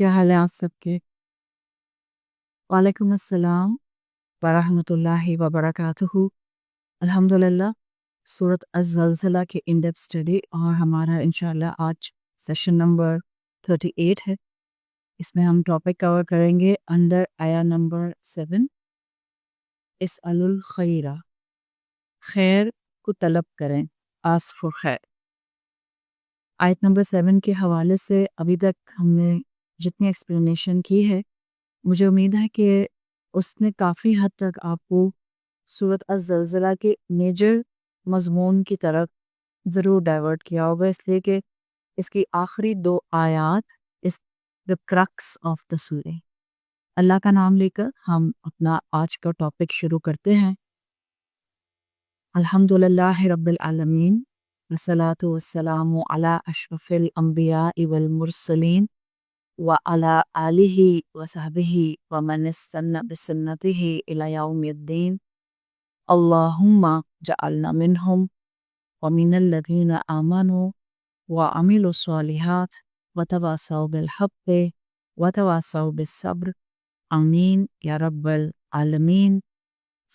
کیا حال ہے آپ سب کے؟ وعلیکم السلام ورحمۃ اللہ وبرکاتہ۔ الحمدللہ، سورۃ الزلزلہ کے ان ڈیپتھ اسٹڈی، اور ہمارا انشاءاللہ آج سیشن نمبر 38 ہے۔ اس میں ہم ٹاپک کور کریں گے انڈر آیا نمبر 7، اسأل الخیر، خیر کو طلب کریں، آسک فار خیر۔ آیت نمبر 7 کے حوالے سے ابھی تک ہم نے جتنی ایکسپلینیشن کی ہے، مجھے امید ہے کہ اس نے کافی حد تک آپ کو سورۃ الزلزلہ کے میجر مضمون کی طرف ضرور ڈائیورٹ کیا ہوگا، اس لیے کہ اس کی آخری 2 آیات اس دا کرکس آف دا سورہ۔ اللہ کا نام لے کر ہم اپنا آج کا ٹاپک شروع کرتے ہیں۔ الحمدللہ رب العالمین، والصلاة والسلام علی اشرف الانبیاء والمرسلین وعلى آلہ وصحبہ ومن استنى بسنتہ الی یوم الدین۔ اللہم جعلنا منہم ومن الذین آمنوا وعملوا الصالحات وتواصوا بالحق وتواصوا بالصبر، آمین یا رب العالمین۔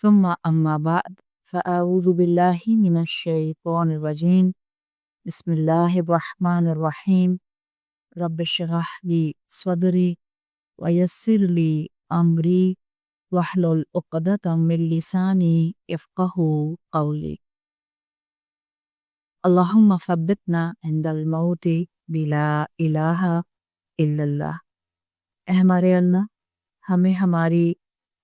ثم اما بعد، فاعوذ باللہ من الشیطان الرجیم، بسم اللہ الرحمن الرحیم۔ رب اشرح لی صدری ویسر لی امری واحلل عقدۃ من لسانی یفقہوا قولی۔ اللہم ثبتنا عند الموت بلا الہ الا اللہ۔ اے ہمارے اللہ، ہمیں ہماری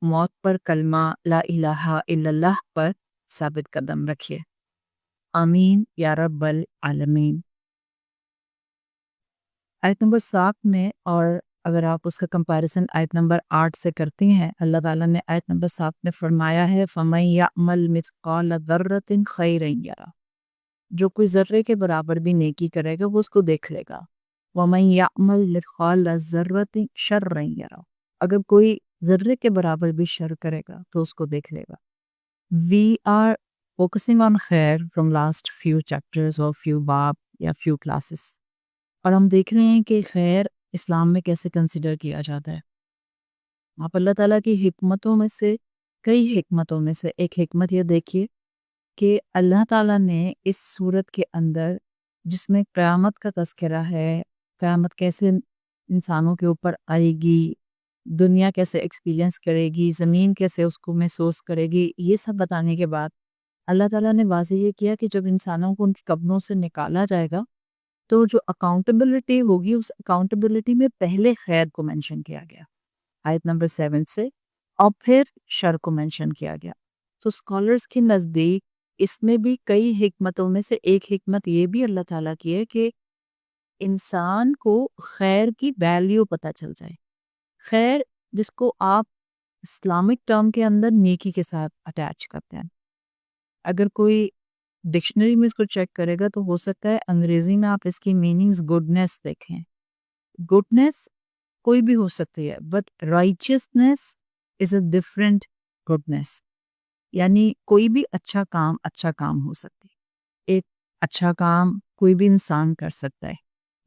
موت پر کلمہ لا الہ الا اللہ پر ثابت قدم رکھیے، آمین یا رب العالمین۔ آیت نمبر 7 میں، اور اگر آپ اس کا کمپیریزن آیت نمبر 8 سے کرتی ہیں، اللہ تعالیٰ نے آیت نمبر 7 میں فرمایا ہے فَمَن يَعْمَلْ مِثْقَالَ ذَرَّةٍ خَيْرًا يَرَهُ، جو کوئی ذرے کے برابر بھی نیکی کرے گا وہ اس کو دیکھ لے گا۔ وَمَن يَعْمَلْ مِثْقَالَ ذَرَّةٍ شَرًّا يَرَهُ، اگر کوئی ذرے کے برابر بھی شر کرے گا تو اس کو دیکھ لے گا۔ We are focusing on خیر from last few chapters or few bab یا few classes، اور ہم دیکھ رہے ہیں کہ خیر اسلام میں کیسے کنسیڈر کیا جاتا ہے۔ آپ اللہ تعالیٰ کی حکمتوں میں سے، کئی حکمتوں میں سے ایک حکمت یہ دیکھیے کہ اللہ تعالیٰ نے اس صورت کے اندر، جس میں قیامت کا تذکرہ ہے، قیامت کیسے انسانوں کے اوپر آئے گی، دنیا کیسے ایکسپیرینس کرے گی، زمین کیسے اس کو محسوس کرے گی، یہ سب بتانے کے بعد اللہ تعالیٰ نے واضح یہ کیا کہ جب انسانوں کو ان کی قبروں سے نکالا جائے گا تو جو اکاؤنٹیبلٹی ہوگی، اس اکاؤنٹیبلٹی میں پہلے خیر کو مینشن کیا گیا آیت نمبر 7 سے، اور پھر شر کو مینشن کیا گیا۔ تو اسکالرس کے نزدیک اس میں بھی کئی حکمتوں میں سے ایک حکمت یہ بھی اللہ تعالیٰ کی ہے کہ انسان کو خیر کی ویلیو پتہ چل جائے۔ خیر جس کو آپ اسلامک ٹرم کے اندر نیکی کے ساتھ اٹیچ کرتے ہیں، اگر کوئی ڈکشنری میں اس کو چیک کرے گا تو ہو سکتا ہے انگریزی میں آپ اس کی میننگز گڈنس دیکھیں۔ گڈنس کوئی بھی ہو سکتی ہے، but righteousness is a different goodness, یعنی کوئی بھی اچھا کام ہو سکتی ہے۔ ایک اچھا کام کوئی بھی انسان کر سکتا ہے،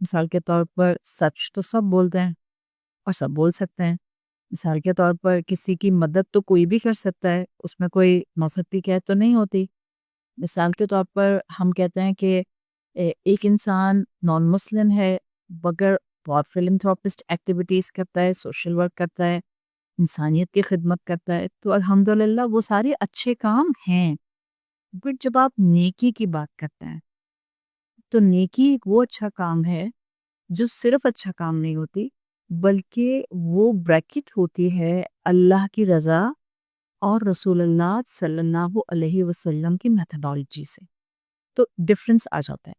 مثال کے طور پر سچ تو سب بولتے ہیں اور سب بول سکتے ہیں۔ مثال کے طور پر کسی کی مدد تو کوئی بھی کر سکتا ہے، اس میں کوئی مذہبی قید تو نہیں ہوتی۔ مثال کے طور پر ہم کہتے ہیں کہ ایک انسان نان مسلم ہے مگر بہت فلنتھراپسٹ ایکٹیویٹیز کرتا ہے، سوشل ورک کرتا ہے، انسانیت کی خدمت کرتا ہے، تو الحمدللہ وہ سارے اچھے کام ہیں۔ بٹ جب آپ نیکی کی بات کرتے ہیں تو نیکی ایک وہ اچھا کام ہے جو صرف اچھا کام نہیں ہوتی، بلکہ وہ بریکٹ ہوتی ہے اللہ کی رضا اور رسول اللہ صلی اللہ علیہ وسلم کی میتھڈالوجی سے۔ تو ڈفرنس آ جاتا ہے۔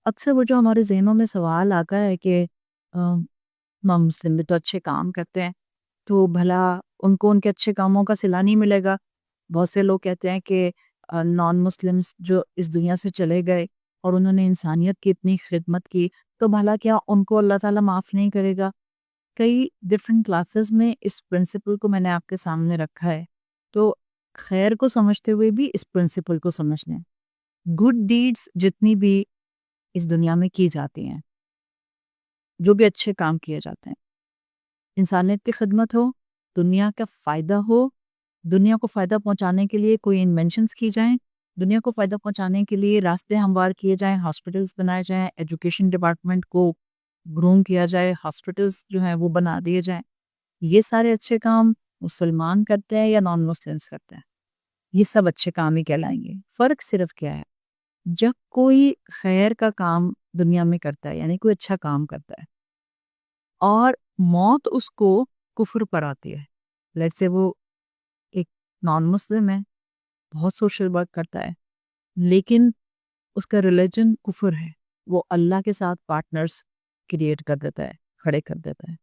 اکثر وہ جو ہمارے ذہنوں میں سوال آتا ہے کہ نان مسلم بھی تو اچھے کام کرتے ہیں، تو بھلا ان کو ان کے اچھے کاموں کا صلہ نہیں ملے گا؟ بہت سے لوگ کہتے ہیں کہ نان مسلمس جو اس دنیا سے چلے گئے اور انہوں نے انسانیت کی اتنی خدمت کی، تو بھلا کیا ان کو اللہ تعالیٰ معاف نہیں کرے گا؟ کئی ڈفرینٹ کلاسز میں اس پرنسپل کو میں نے آپ کے سامنے رکھا ہے، تو خیر کو سمجھتے ہوئے بھی اس پرنسپل کو سمجھنے، گڈ ڈیڈز جتنی بھی اس دنیا میں کی جاتی ہیں، جو بھی اچھے کام کیے جاتے ہیں، انسانیت کی خدمت ہو، دنیا کا فائدہ ہو، دنیا کو فائدہ پہنچانے کے لیے کوئی انوینشنز کی جائیں، دنیا کو فائدہ پہنچانے کے لیے راستے ہموار کیے جائیں، ہاسپٹلس بنائے جائیں، ایجوکیشن ڈپارٹمنٹ کو گروم کیا جائے، ہاسپٹلس جو ہیں وہ بنا دیے جائیں. یہ سارے اچھے کام مسلمان کرتے ہیں یا نان مسلمس کرتے ہیں؟ یہ سب اچھے کام ہی کہلائیں گے. فرق صرف کیا ہے، جب کوئی خیر کا کام دنیا میں کرتا ہے، یعنی کوئی اچھا کام کرتا ہے اور موت اس کو کفر پر آتی ہے، لیٹ سے وہ ایک نان مسلم ہے، بہت سوشل ورک کرتا ہے، لیکن اس کا ریلیجن کفر ہے، وہ اللہ کے ساتھ پارٹنرز کریٹ کر دیتا ہے، کھڑے کر دیتا ہے.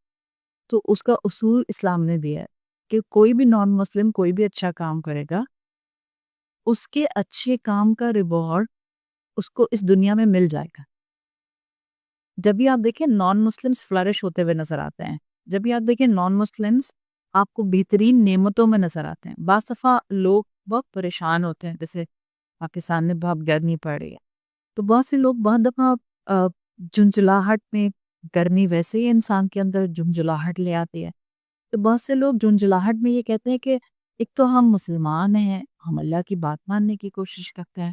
تو اس کا اصول اسلام نے دیا ہے کہ کوئی بھی نان مسلم کوئی بھی اچھا کام کرے گا، اس کے اچھے کام کا ریوارڈ اس کو اس دنیا میں مل جائے گا. جب بھی آپ دیکھیں نان مسلمس فلرش ہوتے ہوئے نظر آتے ہیں، جب بھی آپ دیکھیں نان مسلمس آپ کو بہترین نعمتوں میں نظر آتے ہیں. بعض دفعہ لوگ بہت پریشان ہوتے ہیں، جیسے پاکستان میں بہت گرمی پڑ رہی ہے، تو بہت سے لوگ بہت دفعہ جھنجھلاہٹ میں، گرمی ویسے ہی انسان کے اندر جھنجھلاہٹ لے آتی ہے، تو بہت سے لوگ جھنجھلاہٹ میں یہ کہتے ہیں کہ ایک تو ہم مسلمان ہیں، ہم اللہ کی بات ماننے کی کوشش کرتے ہیں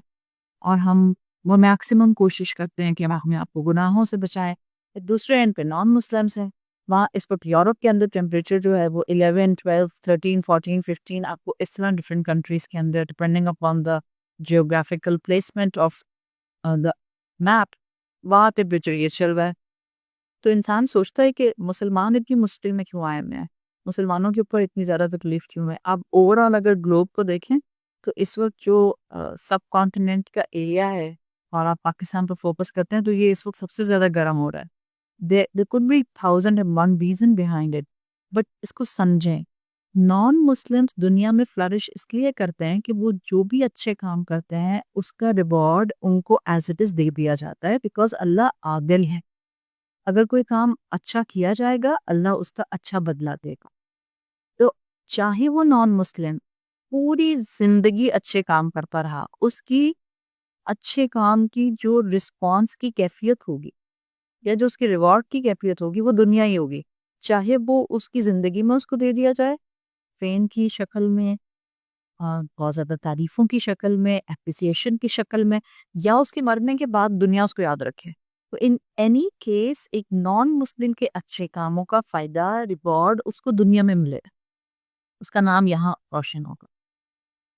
اور ہم وہ میکسیمم کوشش کرتے ہیں کہ ہم اپنے آپ کو گناہوں سے بچائیں. دوسرے اینڈ پہ نان مسلمس ہیں، وہاں اس وقت یورپ کے اندر ٹیمپریچر جو ہے وہ 11 12 13 14 15 آپ کو اس طرح ڈفرینٹ کنٹریز کے اندر depending upon the geographical placement of the map وہاں ٹیمپریچر یہ چل رہا ہے. تو انسان سوچتا ہے کہ مسلمان اتنی مشکل میں کیوں آئے ہوئے ہیں، مسلمانوں کے اوپر اتنی زیادہ تکلیف کیوں ہے. آپ اوور آل اگر گلوب کو دیکھیں تو اس وقت جو سب کانٹیننٹ کا ایریا ہے اور آپ پاکستان پر فوکس کرتے ہیں تو یہ اس وقت سب سے زیادہ گرم ہو رہا ہے. there could be 1001 reason behind it, but اس کو سمجھیں. نان مسلمس دنیا میں فلرش اس لیے کرتے ہیں کہ وہ جو بھی اچھے کام کرتے ہیں اس کا ریوارڈ ان کو ایز اٹ از دے دیا جاتا ہے، بیکاز اللہ عادل ہے. اگر کوئی کام اچھا کیا جائے گا اللہ اس کا اچھا بدلہ دے گا. تو چاہے وہ نان مسلم پوری زندگی اچھے کام کرتا رہا، اس کی اچھے کام کی جو رسپانس کی کیفیت ہوگی یا جو اس کی ریوارڈ کی کیفیت ہوگی وہ دنیا ہی ہوگی، چاہے وہ اس کی زندگی میں اس کو دے دیا جائے فین کی شکل میں، بہت زیادہ تعریفوں کی شکل میں، اپریسیشن کی شکل میں، یا اس کے مرنے کے بعد دنیا اس کو یاد رکھے. تو ان اینی کیس ایک نان مسلم کے اچھے کاموں کا فائدہ ریوارڈ اس کو دنیا میں ملے، اس کا نام یہاں روشن ہوگا،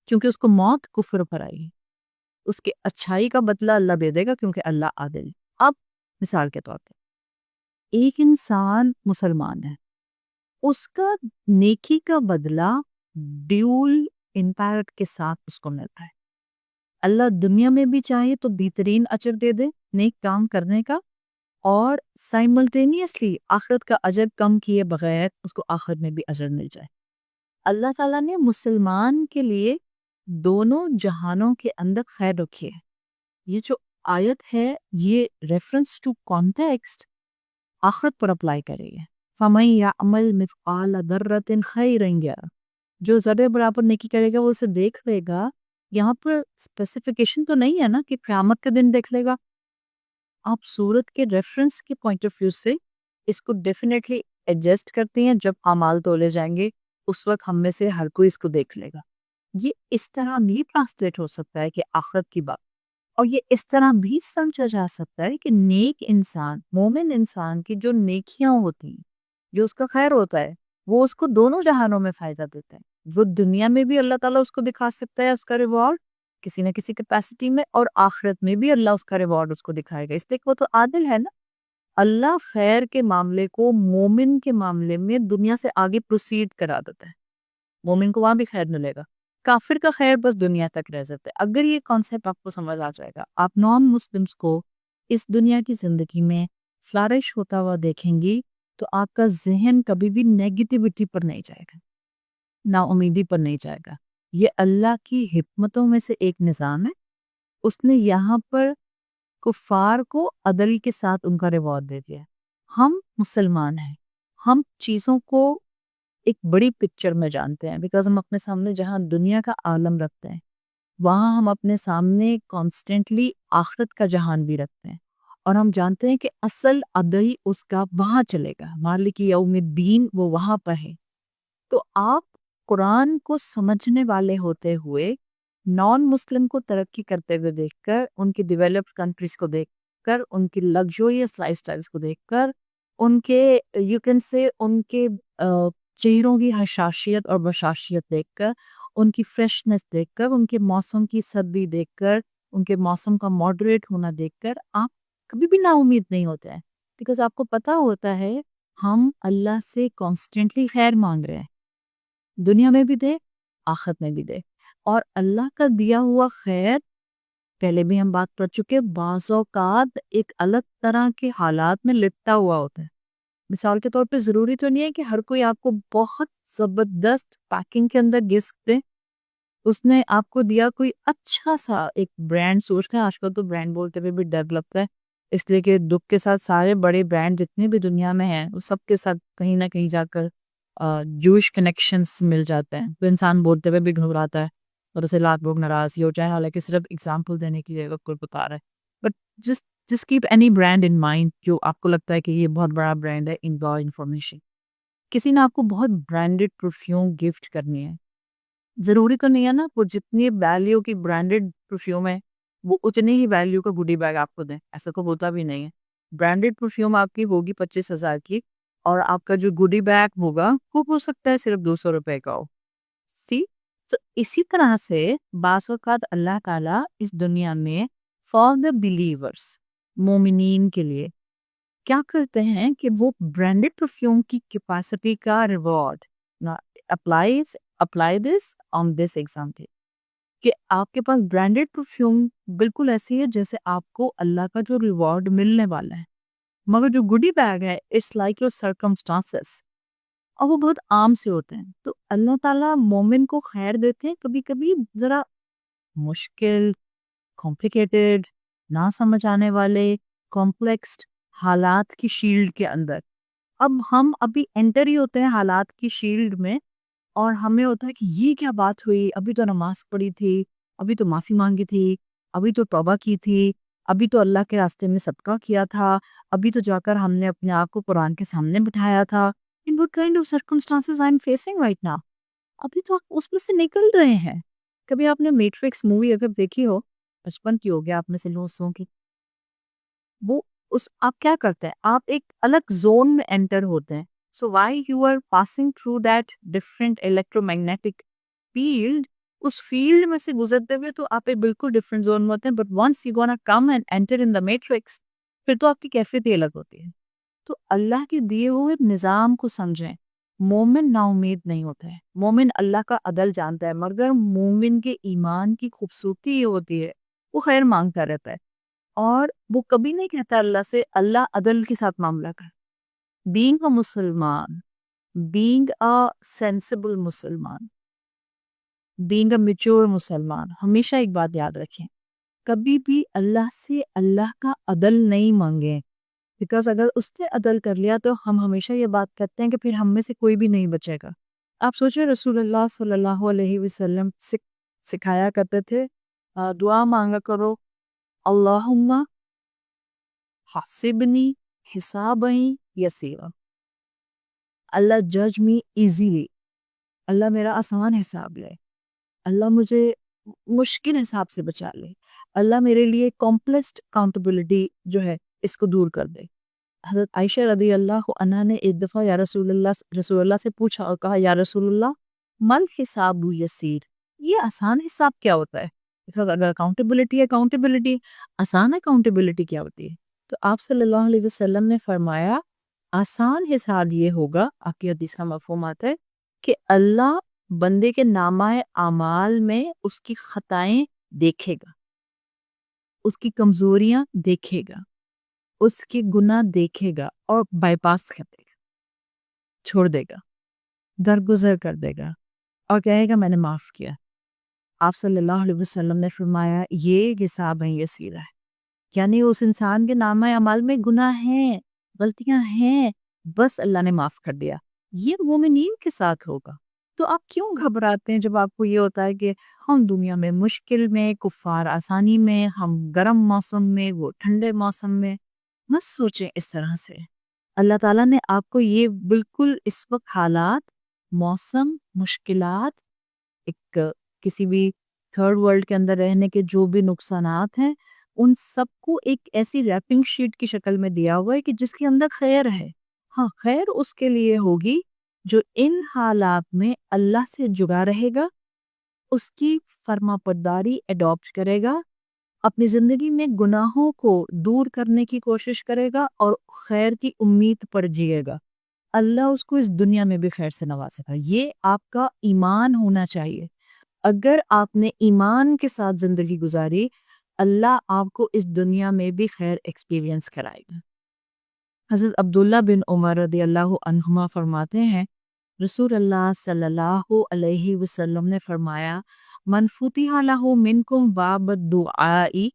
کیونکہ اس کو موت کفر پر آئی، اس کے اچھائی کا بدلہ اللہ دے دے گا کیونکہ اللہ عادل ہے. اب مثال کے طور پہ ایک انسان مسلمان ہے، اس کا نیکی کا بدلہ ڈیول امپیکٹ کے ساتھ اس کو ملتا ہے. اللہ دنیا میں بھی چاہے تو بہترین اجر دے دے نیک کام کرنے کا، اور سائملٹینیسلی آخرت کا اجر کم کیے بغیر اس کو آخرت میں بھی اجر مل جائے. اللہ تعالیٰ نے مسلمان کے لیے دونوں جہانوں کے اندر خیر رکھی ہے. یہ جو آیت ہے یہ ریفرنس ٹو کانٹیکسٹ آخرت پر اپلائی کرے گی. فَمَن يَعْمَلْ مِثْقَالَ ذَرَّةٍ خَيْرًا يَرَهُ، جو ذرے برابر نیکی کرے گا وہ اسے دیکھ لے گا. یہاں پر اسپیسیفیکیشن تو نہیں ہے نا کہ قیامت کے دن دیکھ لے گا. آپ صورت کے ریفرنس کے پوائنٹ آف ویو سے اس کو ڈیفینیٹلی ایڈجسٹ کرتے ہیں. جب اعمال تولے جائیں گے اس وقت ہم میں سے ہر کوئی اس کو دیکھ لے گا. یہ اس طرح بھی ٹرانسلیٹ ہو سکتا ہے کہ آخرت کی بات، اور یہ اس طرح بھی سمجھا جا سکتا ہے کہ نیک انسان، مومن انسان کی جو نیکیاں ہوتی ہیں، جو اس کا خیر ہوتا ہے، وہ اس کو دونوں جہانوں میں فائدہ دیتا ہے. وہ دنیا میں بھی اللہ تعالیٰ اس کو دکھا سکتا ہے اس کا ریوارڈ کسی نہ کسی کیپیسٹی میں، اور آخرت میں بھی اللہ اس کا ریوارڈ اس کو دکھائے گا. اس لیے وہ تو عادل ہے نا. اللہ خیر کے معاملے کو مومن کے معاملے میں دنیا سے آگے پروسیڈ کرا دیتا ہے. مومن کو وہاں بھی خیر ملے گا، کافر کا خیر بس دنیا تک رہ جاتا ہے. اگر یہ کانسیپٹ آپ کو سمجھ آ جائے گا، آپ نان مسلمس کو اس دنیا کی زندگی میں فلارش ہوتا ہوا دیکھیں گی تو آپ کا ذہن کبھی بھی نیگیٹیوٹی پر نہیں جائے گا، نا امیدی پر نہیں جائے گا. یہ اللہ کی حکمتوں میں سے ایک نظام ہے. اس نے یہاں پر کفار کو عدل کے ساتھ ان کا ریوارڈ دے دیا. ہم مسلمان ہیں، ہم چیزوں کو ایک بڑی پکچر میں جانتے ہیں، بیکاز ہم اپنے سامنے جہاں دنیا کا عالم رکھتے ہیں وہاں ہم اپنے سامنے کانسٹنٹلی آخرت کا جہان بھی رکھتے ہیں. اور ہم جانتے ہیں کہ اصل عدل اس کا وہاں چلے گا، مالک یوم الدین وہ وہاں پر ہے۔ تو آپ قرآن کو سمجھنے والے ہوتے ہوئے نان مسلم کو ترقی کرتے ہوئے دیکھ کر، ان کی ڈیولپڈ کنٹریز کو دیکھ کر، ان کی لگژوریس لائف سٹائلز کو دیکھ کر، ان کے یو کین سے ان کے چہروں کی حشاشیت اور بشاشیت دیکھ کر، ان کی فریشنس دیکھ کر، ان کے موسم کی سردی دیکھ کر، ان کے موسم کا ماڈریٹ ہونا دیکھ کر آپ کبھی بھی نا امید نہیں ہوتے ہیں، بیکاز آپ کو پتا ہوتا ہے ہم اللہ سے کانسٹنٹلی خیر مانگ رہے ہیں، دنیا میں بھی دے، آخرت میں بھی دے، اور اللہ کا دیا ہوا خیر پہلے بھی ہم بات کر چکے، بعض اوقات ایک الگ طرح کے حالات میں لپٹا ہوا ہوتا ہے۔ مثال کے طور پہ ضروری تو نہیں ہے کہ ہر کوئی آپ کو بہت زبردست پیکنگ کے اندر گفٹ دے۔ اس نے آپ کو دیا کوئی اچھا سا ایک برانڈ، سوچ کے آج کل تو برانڈ بولتے ہوئے بھی ڈر لگتا ہے، اس لیے کہ دکھ کے ساتھ سارے بڑے برانڈ جتنے بھی دنیا میں ہیں وہ سب کے ساتھ کہیں نہ کہیں جا کر جوش کنیکشنز مل جاتے ہیں، تو انسان بولتے ہوئے بھی گھبراتا ہے اور اسے لاکھ لوگ ناراض ہی ہو جائے، حالانکہ صرف اگزامپل دینے کی جگہ کوئی بتا رہا ہے۔ But just keep any brand in mind جو آپ کو لگتا ہے کہ یہ بہت بڑا برانڈ ہے، ان کا انفارمیشن کسی نے آپ کو بہت برانڈڈ پرفیوم گفٹ کرنی ہے، ضروری تو نہیں ہے نا وہ جتنی ویلیو کی برانڈڈ پرفیوم ہے وہ اتنی ہی ویلیو کا گوڈی بیگ آپ کو دیں، ایسا تو ہوتا بھی نہیں ہے۔ برانڈڈ پرفیوم آپ کی ہوگی 25,000 کی، اور آپ کا جو گوڈی بیگ ہوگا وہ ہو سکتا ہے صرف 200 روپے کا ہو۔ سی تو اسی طرح سے بعض اوقات اللہ تعالیٰ اس دنیا میں فار دا بلیورس، مومنین کے لیے کیا کرتے ہیں کہ وہ برانڈڈ پرفیوم کی کیپیسٹی کا reward apply this on this example, کہ آپ کے پاس برانڈڈ پرفیوم بالکل ایسی ہے جیسے آپ کو اللہ کا جو ریوارڈ ملنے والا ہے، مگر جو گوڈی بیگ ہے اٹس لائک یور سرکمسٹانسز، اور وہ بہت عام سے ہوتے ہیں۔ تو اللہ تعالیٰ مومن کو خیر دیتے ہیں کبھی کبھی ذرا مشکل، کمپلیکیٹڈ، نہ سمجھ آنے والے، کمپلیکسڈ حالات کی شیلڈ کے اندر۔ اب ہم ابھی انٹر ہی ہوتے ہیں حالات کی شیلڈ میں، اور ہمیں ہوتا ہے کہ یہ کیا بات ہوئی، ابھی تو نماز پڑھی تھی، ابھی تو معافی مانگی تھی، ابھی تو توبہ کی تھی، ابھی تو اللہ کے راستے میں صدقہ کیا تھا، ابھی تو جا کر ہم نے اپنے آپ کو قرآن کے سامنے بٹھایا تھا۔ In what kind of circumstances I'm facing right now؟ ابھی تو آپ اس میں سے نکل رہے ہیں۔ کبھی آپ نے میٹرکس مووی اگر دیکھی ہو، بچپن کی ہو گیا آپ میں سے لوگوں کی، وہ آپ کیا کرتے ہیں، آپ ایک الگ زون میں انٹر ہوتے ہیں۔ So why you are passing through that different electro magnetic field, اس فیلڈ میں سے گزرتے ہوئے تو آپ ایک بالکل ڈفرینٹ زون میں ہوتے ہیں، but once you gonna come and enter in the matrix, پھر تو آپ کی کیفیت ہی الگ ہوتی ہے۔ تو اللہ کے دیے ہوئے نظام کو سمجھیں، مومن نا امید نہیں ہوتا ہے، مومن اللہ کا عدل جانتا ہے، مگر مومن کے ایمان کی خوبصورتی یہ ہوتی ہے وہ خیر مانگتا رہتا ہے، اور وہ کبھی نہیں کہتا اللہ سے اللہ عدل کے ساتھ معاملہ کر۔ بینگ اے مسلمان، بینگ اے سینسیبل مسلمان، بینگ اے میچور مسلمان، ہمیشہ ایک بات یاد رکھیں، کبھی بھی اللہ سے اللہ کا عدل نہیں مانگیں، بیکاز اگر اس نے عدل کر لیا تو ہم ہمیشہ یہ بات کرتے ہیں کہ پھر ہم میں سے کوئی بھی نہیں بچے گا۔ آپ سوچیں رسول اللہ صلی اللہ علیہ وسلم سکھایا کرتے تھے، دعا مانگا کرو، اللہم حاسبنی حسابا یسیرا، اللہ جج می ایزیلی، اللہ میرا آسان حساب لے، اللہ مجھے مشکل حساب سے بچا لے، اللہ میرے لیے کمپلیکس اکاؤنٹیبلٹی جو ہے اس کو دور کر دے۔ حضرت عائشہ رضی اللہ عنہا نے ایک دفعہ رسول اللہ سے پوچھا اور کہا، یا رسول اللہ مل حساب یسیر، یہ آسان حساب کیا ہوتا ہے؟ اگر اکاؤنٹیبلٹی آسان اکاؤنٹیبلٹی کیا ہوتی ہے؟ تو آپ صلی اللہ علیہ وسلم نے فرمایا آسان حساب یہ ہوگا، آپ کی حدیث کا مفہوم آتا ہے کہ اللہ بندے کے نامہ اعمال میں اس کی خطائیں دیکھے گا، اس کی کمزوریاں دیکھے گا، اس کے گناہ دیکھے گا، اور بائی پاس کر دے گا، چھوڑ دے گا، درگزر کر دے گا، اور کہے گا میں نے معاف کیا۔ آپ صلی اللہ علیہ وسلم نے فرمایا یہ حساب ہے یسیرہ ہے، یعنی اس انسان کے نامہ اعمال میں گناہ ہیں، غلطیاں ہیں، بس اللہ نے معاف کر دیا۔ یہ مومنین کے ساتھ ہوگا۔ تو آپ کیوں گھبراتے ہیں جب آپ کو یہ ہوتا ہے کہ ہم دنیا میں مشکل میں، کفار آسانی میں، ہم گرم موسم میں، وہ ٹھنڈے موسم میں؟ مت سوچیں اس طرح سے. اللہ تعالیٰ نے آپ کو یہ بالکل اس وقت حالات، موسم، مشکلات، ایک کسی بھی تھرڈ ورلڈ کے اندر رہنے کے جو بھی نقصانات ہیں، ان سب کو ایک ایسی ریپنگ شیٹ کی شکل میں دیا ہوا ہے کہ جس کے اندر خیر ہے. ہاں، خیر اس کے لیے ہوگی جو ان حالات میں اللہ سے جڑا رہے گا، اس کی فرما برداری اڈاپٹ کرے گا، اپنی زندگی میں گناہوں کو دور کرنے کی کوشش کرے گا اور خیر کی امید پر جیے گا. اللہ اس کو اس دنیا میں بھی خیر سے نوازے گا. یہ آپ کا ایمان ہونا چاہیے. اگر آپ نے ایمان کے ساتھ زندگی گزاری، اللہ آپ کو اس دنیا میں بھی خیر ایکسپیرینس کرائے گا. حضرت عبداللہ بن عمر رضی اللہ عنہما فرماتے ہیں، رسول اللہ صلی اللہ علیہ وسلم نے فرمایا، من فتح لہ منکم باب الدعاء،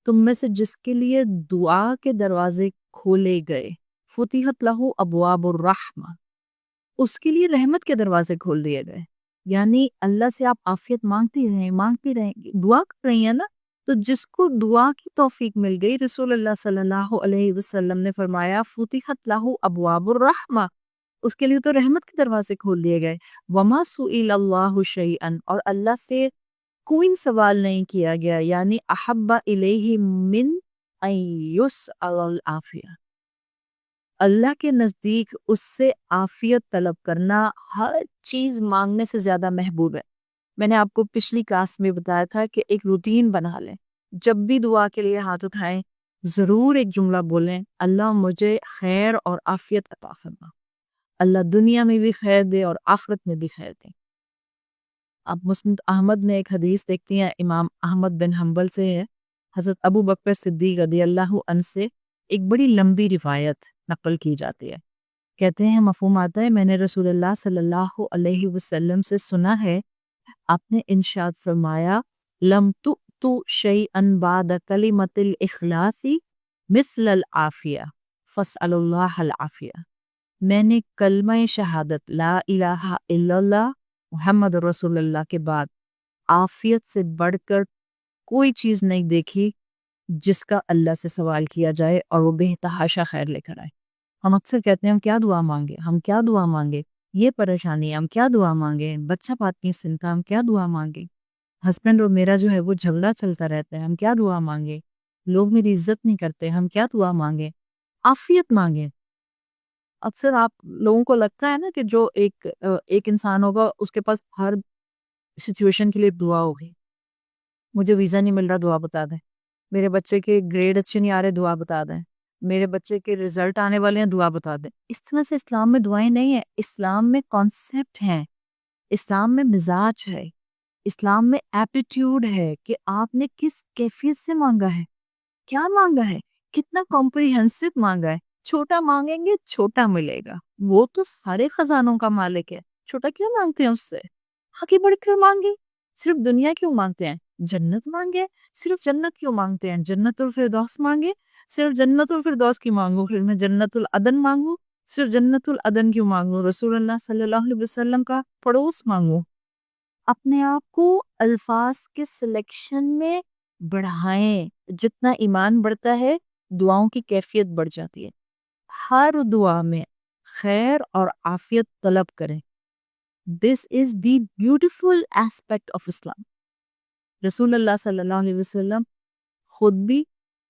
تم میں سے جس کے لیے دعا کے دروازے کھولے گئے، فتحت لہ ابواب الرحمہ، اس کے لیے رحمت کے دروازے کھول دیے گئے. یعنی اللہ سے آپ عافیت مانگتی رہیں دعا کر رہی ہیں نا، تو جس کو دعا کی توفیق مل گئی، رسول اللہ صلی اللہ علیہ وسلم نے فرمایا فتحت لہ ابواب الرحمہ، اس کے لیے تو رحمت کے دروازے کھول دیے گئے. وما سئل اللہ شیئا، اور اللہ سے کوئی سوال نہیں کیا گیا، یعنی احب الیہ من ان یسأل العافیہ، اللہ کے نزدیک اس سے عافیت طلب کرنا ہر چیز مانگنے سے زیادہ محبوب ہے. میں نے آپ کو پچھلی کلاس میں بتایا تھا کہ ایک روٹین بنا لیں، جب بھی دعا کے لیے ہاتھ اٹھائیں ضرور ایک جملہ بولیں، اللہ مجھے خیر اور عافیت عطا فرما. اللہ دنیا میں بھی خیر دے اور آخرت میں بھی خیر دے. آپ مسند احمد میں ایک حدیث دیکھتی ہیں، امام احمد بن حنبل سے ہے، حضرت ابو بکر صدیق رضی اللہ عنہ سے ایک بڑی لمبی روایت نقل کی جاتی ہے. کہتے ہیں، مفہوم آتا ہے، میں نے رسول اللہ صلی اللہ علیہ وسلم سے سنا ہے، آپ نے ارشاد فرمایا، لم تؤتوا شیئا بعد کلمۃ الاخلاص مثل العافیہ فاسألوا اللہ العافیہ. میں نے کلمہ شہادت لا الہ الا اللہ محمد رسول اللہ کے بعد عافیت سے بڑھ کر کوئی چیز نہیں دیکھی جس کا اللہ سے سوال کیا جائے اور وہ بے تحاشا خیر لے کر آئے. ہم اکثر کہتے ہیں ہم کیا دعا مانگے، یہ پریشانی ہے ہم کیا دعا مانگے، بچہ بات نہیں سنتا ہم کیا دعا مانگے، ہسبینڈ اور میرا جو ہے وہ جھگڑا چلتا رہتا ہے ہم کیا دعا مانگے، لوگ میری عزت نہیں کرتے ہم کیا دعا مانگے. عافیت مانگے. اکثر آپ لوگوں کو لگتا ہے نا کہ جو ایک انسان ہوگا اس کے پاس ہر سچویشن کے لیے دعا ہوگی. مجھے ویزا نہیں مل رہا، دعا بتا دیں. میرے بچے کے گریڈ اچھے نہیں آ رہے، دعا بتا دیں. میرے بچے کے رزلٹ آنے والے ہیں، دعا بتا دیں. اس طرح سے اسلام میں دعائیں نہیں ہیں. اسلام میں کانسیپٹ ہیں، اسلام میں مزاج ہے، اسلام میں ایپٹیٹیوڈ ہے کہ آپ نے کس کیفیت سے مانگا ہے، کیا مانگا ہے، کتنا کمپریہنسو مانگا ہے. چھوٹا مانگیں گے چھوٹا ملے گا، وہ تو سارے خزانوں کا مالک ہے. چھوٹا کیوں مانگتے ہیں اس سے؟ آگے بڑھ کر مانگے. صرف دنیا کیوں مانگتے ہیں؟ جنت مانگے. صرف جنت کیوں مانگتے ہیں؟ جنت الفردوس مانگے. صرف جنت الفردوس کی مانگو، پھر میں جنت العدن مانگو. صرف جنت العدن کیوں مانگو؟ رسول اللہ صلی اللہ علیہ وسلم کا پڑوس مانگو. اپنے آپ کو الفاظ کے سلیکشن میں بڑھائیں. جتنا ایمان بڑھتا ہے دعاؤں کی کیفیت بڑھ جاتی ہے. ہر دعا میں خیر اور عافیت طلب کریں. دس از دی بیوٹیفل ایسپیکٹ آف اسلام. رسول اللہ صلی اللہ علیہ وسلم خود بھی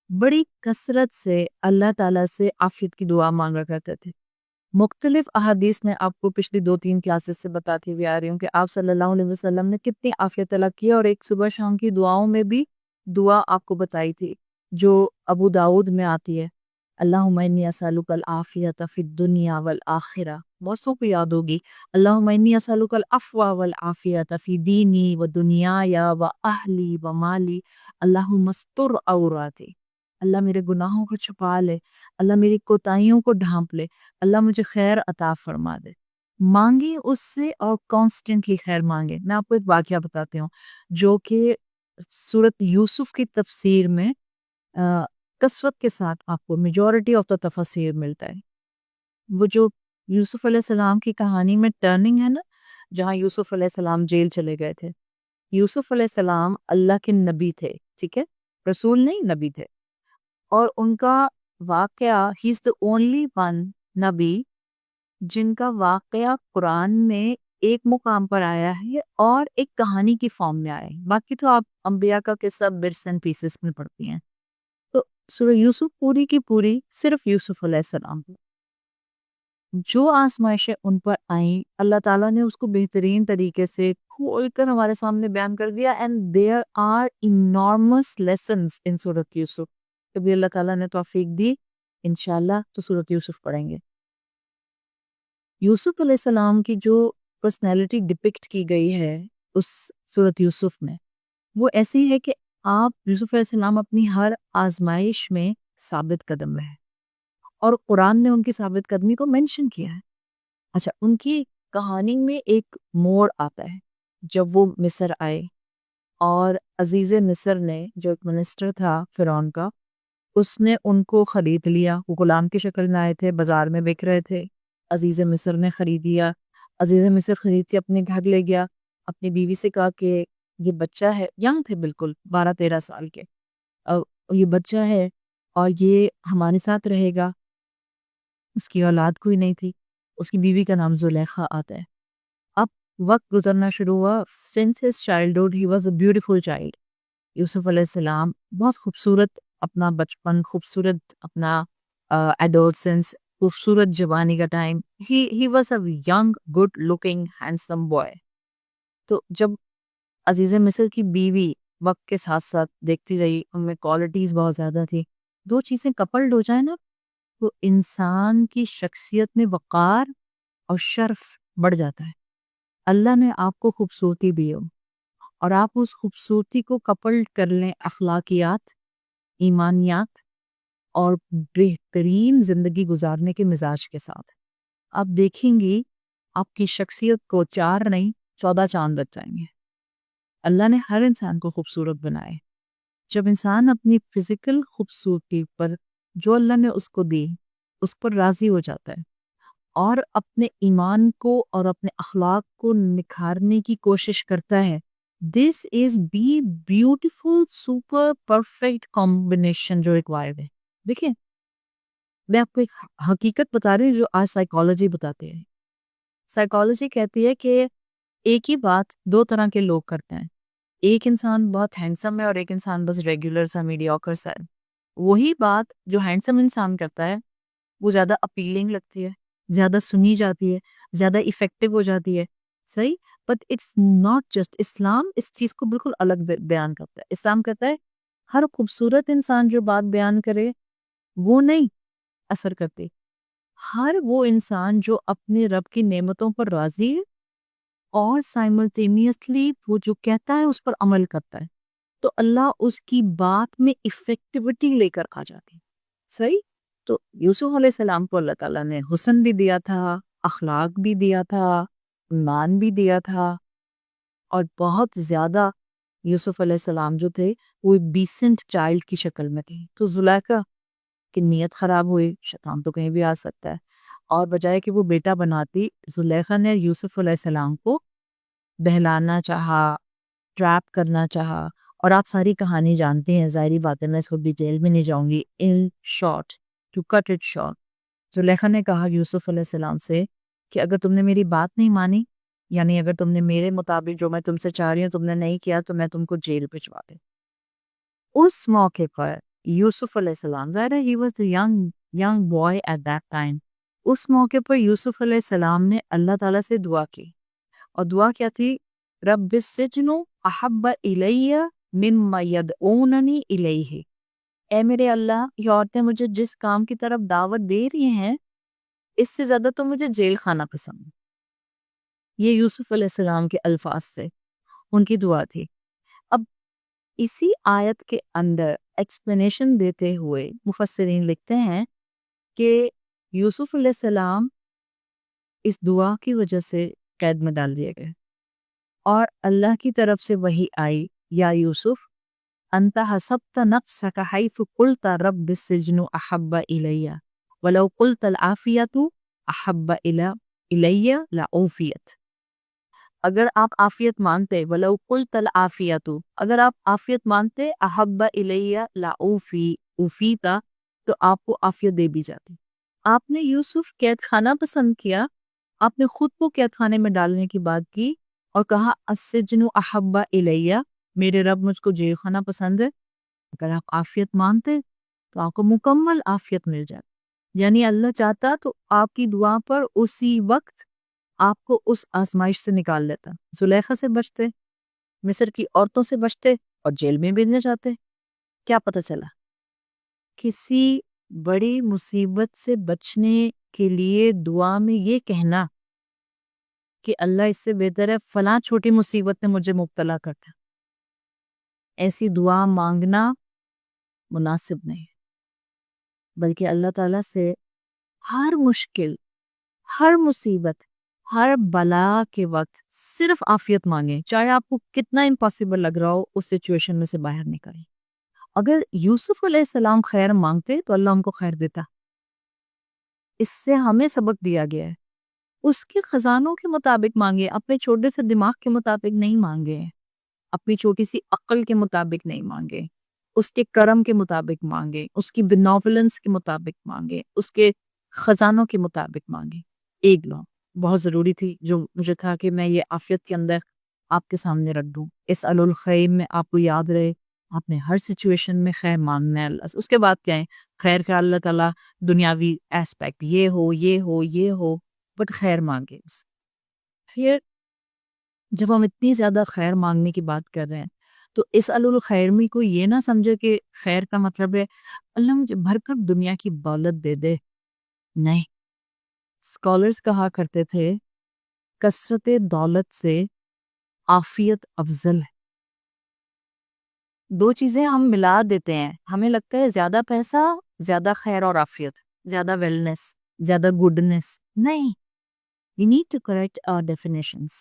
بڑی کثرت سے اللہ تعالیٰ سے عافیت کی دعا مانگا کرتے تھے. مختلف احادیث میں آپ کو پچھلی 2-3 کلاسز سے بتاتی ہوئی آ رہی ہوں کہ آپ صلی اللہ علیہ وسلم نے کتنی عافیت طلب کی، اور ایک صبح شام کی دعاؤں میں بھی دعا آپ کو بتائی تھی جو ابو داؤد میں آتی ہے، اللہم انی اسألک العافیۃ فی الدنیا والآخرہ. بہت سو کو یاد ہوگی، اللہم انی اسألک العفو والعافیۃ فی دینی و دنیای و اہلی و مالی، اللہم استر عوراتی. اللہ میرے گناہوں کو چھپا لے، اللہ میری کوتاہیوں کو ڈھانپ لے، اللہ مجھے خیر عطا فرما دے. مانگے اس سے اور کانسٹنٹلی خیر مانگے. میں آپ کو ایک واقعہ بتاتی ہوں جو کہ سورۃ یوسف کی تفسیر میں کثرت کے ساتھ آپ کو میجورٹی آف دا تفسیر ملتا ہے. وہ جو یوسف علیہ السلام کی کہانی میں ٹرننگ ہے نا، جہاں یوسف علیہ السلام جیل چلے گئے تھے. یوسف علیہ السلام اللہ کے نبی تھے، ٹھیک ہے، رسول نہیں نبی تھے، اور ان کا واقعہ ہی از دا اونلی ون نبی جن کا واقعہ قرآن میں ایک مقام پر آیا ہے اور ایک کہانی کی فارم میں آیا ہے. باقی تو آپ انبیاء کا قصہ بٹس اینڈ پیسز میں پڑھتی ہیں. تو سورہ یوسف پوری کی پوری صرف یوسف علیہ السلام پر جو آزمائشیں ان پر آئیں اللہ تعالیٰ نے اس کو بہترین طریقے سے کھول کر ہمارے سامنے بیان کر دیا. And there are enormous lessons in سورۃ یوسف. کبھی اللہ تعالیٰ نے توفیق دی انشاءاللہ تو سورۃ یوسف پڑھیں گے. یوسف علیہ السلام کی جو پرسنالٹی ڈپکٹ کی گئی ہے اس سورۃ یوسف میں وہ ایسی ہے کہ آپ یوسف علیہ السلام اپنی ہر آزمائش میں ثابت قدم رہے اور قرآن نے ان کی ثابت قدمی کو مینشن کیا ہے. اچھا ان کی کہانی میں ایک موڑ آتا ہے جب وہ مصر آئے اور عزیز مصر نے جو ایک منسٹر تھا فرعون کا اس نے ان کو خرید لیا. وہ غلام کی شکل میں آئے تھے, بازار میں بک رہے تھے. عزیز مصر نے خرید لیا. عزیز مصر خرید کے اپنے گھر لے گیا. اپنی بیوی سے کہا کہ یہ بچہ ہے, ینگ تھے بالکل 12-13 سال کے, یہ بچہ ہے اور یہ ہمارے ساتھ رہے گا. اس کی اولاد کوئی نہیں تھی. اس کی بیوی کا نام زلیخا آتا ہے. اب وقت گزرنا شروع ہوا. Since his childhood he was a beautiful child. یوسف علیہ السلام بہت خوبصورت اپنا بچپن, خوبصورت اپنا ایڈولسنس, خوبصورت جوانی کا time. He was a young good looking handsome boy. تو جب عزیز مصر کی بیوی وقت کے ساتھ ساتھ دیکھتی رہی, ان میں کوالٹیز بہت زیادہ تھی. دو چیزیں کپلڈ ہو جائیں نا تو انسان کی شخصیت میں وقار اور شرف بڑھ جاتا ہے. اللہ نے آپ کو خوبصورتی دی ہو اور آپ اس خوبصورتی کو کپلڈ کر لیں اخلاقیات, ایمانیات اور بہترین زندگی گزارنے کے مزاج کے ساتھ, آپ دیکھیں گی آپ کی شخصیت کو 4 نہیں 14 چاند لگ جائیں گے. اللہ نے ہر انسان کو خوبصورت بنائے. جب انسان اپنی فزیکل خوبصورتی پر جو اللہ نے اس کو دی اس پر راضی ہو جاتا ہے اور اپنے ایمان کو اور اپنے اخلاق کو نکھارنے کی کوشش کرتا ہے, دس از دی بیوٹیفل سپر پرفیکٹ کمبینیشن جو ریکوائرڈ ہے. دیکھیں میں آپ کو ایک حقیقت بتا رہی ہوں جو آج سائیکالوجی بتاتے ہیں. سائیکالوجی کہتی ہے کہ ایک ہی بات 2 طرح کے لوگ کرتے ہیں. ایک انسان بہت ہینڈسم ہے اور ایک انسان بس ریگولر سا میڈیوکر سا ہے. وہی بات جو ہینڈسم انسان کرتا ہے وہ زیادہ اپیلنگ لگتی ہے, زیادہ سنی جاتی ہے, زیادہ افیکٹو ہو جاتی ہے. صحیح, بٹ اٹس ناٹ جسٹ. اسلام اس چیز کو بالکل الگ بیان کرتا ہے. اسلام کہتا ہے ہر خوبصورت انسان جو بات بیان کرے وہ نہیں اثر کرتی, ہر وہ انسان جو اپنے رب کی نعمتوں پر راضی ہے اور سائملٹینیسلی وہ جو کہتا ہے اس پر عمل کرتا ہے تو اللہ اس کی بات میں افیکٹیوٹی لے کر آ جاتی ہے. صحیح. تو یوسف علیہ السلام کو اللہ تعالیٰ نے حسن بھی دیا تھا, اخلاق بھی دیا تھا, ایمان بھی دیا تھا, اور بہت زیادہ یوسف علیہ السلام جو تھے وہ ڈیسنٹ چائلڈ کی شکل میں تھی. تو زلیخا کی نیت خراب ہوئی, شیطان تو کہیں بھی آ سکتا ہے, اور بجائے کہ وہ بیٹا بناتی, زلیخا نے یوسف علیہ السلام کو بہلانا چاہا, ٹریپ کرنا چاہا. اور آپ ساری کہانی جانتے ہیں, ظاہری بات ہے میں اس کو ڈیٹیل میں نہیں جاؤں گی. In short, to cut it short, Zulaikha نے کہا یوسف علیہ السلام سے کہ اگر تم نے میری بات نہیں مانی, یعنی اگر تم نے میرے مطابق جو میں تم سے چاہ رہی ہوں تم نے نہیں کیا تو میں تم کو جیل بھجوا دے. اس موقع پر یوسف علیہ السلام, ظاہر ہے he was the young boy at that time, اس موقع پر یوسف علیہ السلام نے اللہ تعالیٰ سے دعا کی, اور دعا کیا تھی؟ رب السجن احب الی مما یدعوننی الیہ. اے میرے اللہ, یہ عورتیں مجھے جس کام کی طرف دعوت دے رہی ہیں اس سے زیادہ تو مجھے جیل خانہ پسند ہے. یہ یوسف علیہ السلام کے الفاظ سے ان کی دعا تھی. اب اسی آیت کے اندر ایکسپلینیشن دیتے ہوئے مفسرین لکھتے ہیں کہ یوسف علیہ السلام اس دعا کی وجہ سے قید میں ڈال دیے گئے, اور اللہ کی طرف سے وحی آئی, یا یوسف انت حسبت نفسک حیث قلت رب السجن احب الی ولو قلت العافیت احب الی لعوفیت. اگر آپ عافیت مانتے, ولو قلت العافیت, اگر آپ عافیت مانتے, احب الی لعوفی اوفیتا, تو آپ کو عافیت دے بھی جاتی۔ آپ نے یوسف قید خانہ پسند کیا، آپ نے خود کو قید خانے میں ڈالنے کی بات کی اور کہا السجن احب الیہ، میرے رب مجھ کو جیل خانہ پسند ہے۔ اگر آپ عافیت مانگتے تو آپ کو مکمل عافیت مل جاتی، یعنی اللہ چاہتا تو آپ کی دعا پر اسی وقت آپ کو اس آزمائش سے نکال لیتا، زلیخا سے بچتے، مصر کی عورتوں سے بچتے اور جیل میں بھی نہ جاتے۔ کیا پتہ چلا؟ کسی بڑی مصیبت سے بچنے کے لیے دعا میں یہ کہنا کہ اللہ اس سے بہتر ہے فلاں چھوٹی مصیبت نے مجھے مبتلا کرتا، ایسی دعا مانگنا مناسب نہیں ہے، بلکہ اللہ تعالیٰ سے ہر مشکل، ہر مصیبت، ہر بلا کے وقت صرف عافیت مانگیں، چاہے آپ کو کتنا امپاسبل لگ رہا ہو، اس سچویشن میں سے باہر نکلیں۔ اگر یوسف علیہ السلام خیر مانگتے تو اللہ ان کو خیر دیتا۔ اس سے ہمیں سبق دیا گیا ہے، اس کے خزانوں کے مطابق مانگے، اپنے چھوٹے سے دماغ کے مطابق نہیں مانگے، اپنی چھوٹی سی عقل کے مطابق نہیں مانگے، اس کے کرم کے مطابق مانگے، اس کی بینوولنس کے مطابق مانگے، اس کے خزانوں کے مطابق مانگے۔ ایک لو بہت ضروری تھی جو مجھے تھا کہ میں یہ عافیت کے اندر آپ کے سامنے رکھ دوں۔ اسأل الخیر میں آپ کو یاد رہے، آپ نے ہر سچویشن میں خیر مانگنا ہے اللہ سے۔ اس کے بعد کیا ہے؟ خیر کا اللہ تعالیٰ دنیاوی ایسپیکٹ یہ ہو یہ ہو یہ ہو، بٹ خیر مانگے اس سے۔ پھر جب ہم اتنی زیادہ خیر مانگنے کی بات کر رہے ہیں تو اسأل الخیر میں کوئی یہ نہ سمجھے کہ خیر کا مطلب ہے اللہ مجھے بھر کر دنیا کی دولت دے دے، نہیں۔ اسکالرز کہا کرتے تھے کثرت دولت سے عافیت افضل ہے۔ دو چیزیں ہم ملا دیتے ہیں، ہمیں لگتا ہے زیادہ پیسہ زیادہ خیر اور عافیت، زیادہ ویلنس، زیادہ گڈنس، نہیں۔ We need to correct our definitions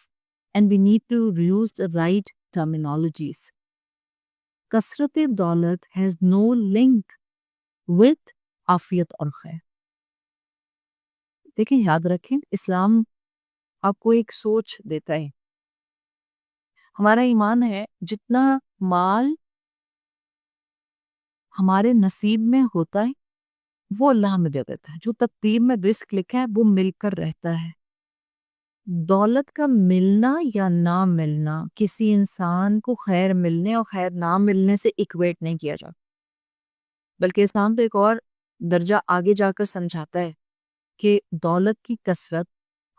and we need to use the right terminologies. کثرت دولت has no link with عافیت اور خیر۔ دیکھیں، یاد رکھیں، اسلام آپ کو ایک سوچ دیتا ہے۔ ہمارا ایمان ہے جتنا مال ہمارے نصیب میں ہوتا ہے وہ اللہ ہمیں دے دیتا ہے، جو تقدیر میں رزق لکھا ہے وہ مل کر رہتا ہے۔ دولت کا ملنا یا نہ ملنا کسی انسان کو خیر ملنے اور خیر نہ ملنے سے ایکویٹ نہیں کیا جاتا، بلکہ اسلام تو ایک اور درجہ آگے جا کر سمجھاتا ہے کہ دولت کی کثرت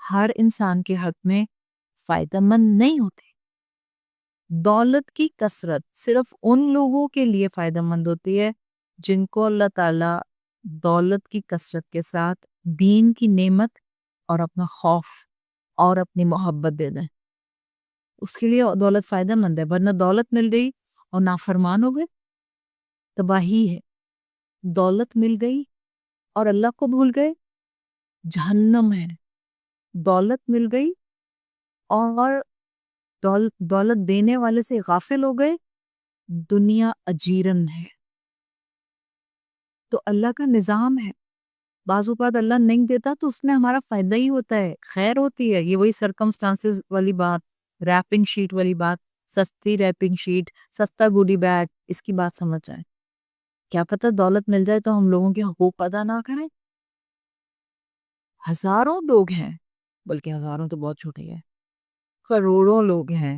ہر انسان کے حق میں فائدہ مند نہیں ہوتی۔ دولت کی کثرت صرف ان لوگوں کے لیے فائدہ مند ہوتی ہے جن کو اللہ تعالیٰ دولت کی کثرت کے ساتھ دین کی نعمت اور اپنا خوف اور اپنی محبت دے دیں، اس کے لیے دولت فائدہ مند ہے۔ ورنہ دولت مل گئی اور نافرمان ہو گئے، تباہی ہے۔ دولت مل گئی اور اللہ کو بھول گئے، جہنم ہے۔ دولت مل گئی اور دولت دینے والے سے غافل ہو گئے، دنیا اجیرن ہے۔ تو اللہ کا نظام ہے، بعض اوقات اللہ نہیں دیتا تو اس میں ہمارا فائدہ ہی ہوتا ہے، خیر ہوتی ہے۔ یہ وہی سرکمسٹانسز والی بات، ریپنگ شیٹ والی بات، سستی ریپنگ شیٹ، سستا گوڈی بیگ، اس کی بات سمجھ جائے۔ کیا پتہ دولت مل جائے تو ہم لوگوں کے حقوق ادا نہ کریں۔ ہزاروں لوگ ہیں، بلکہ ہزاروں تو بہت چھوٹے ہیں، کروڑوں لوگ ہیں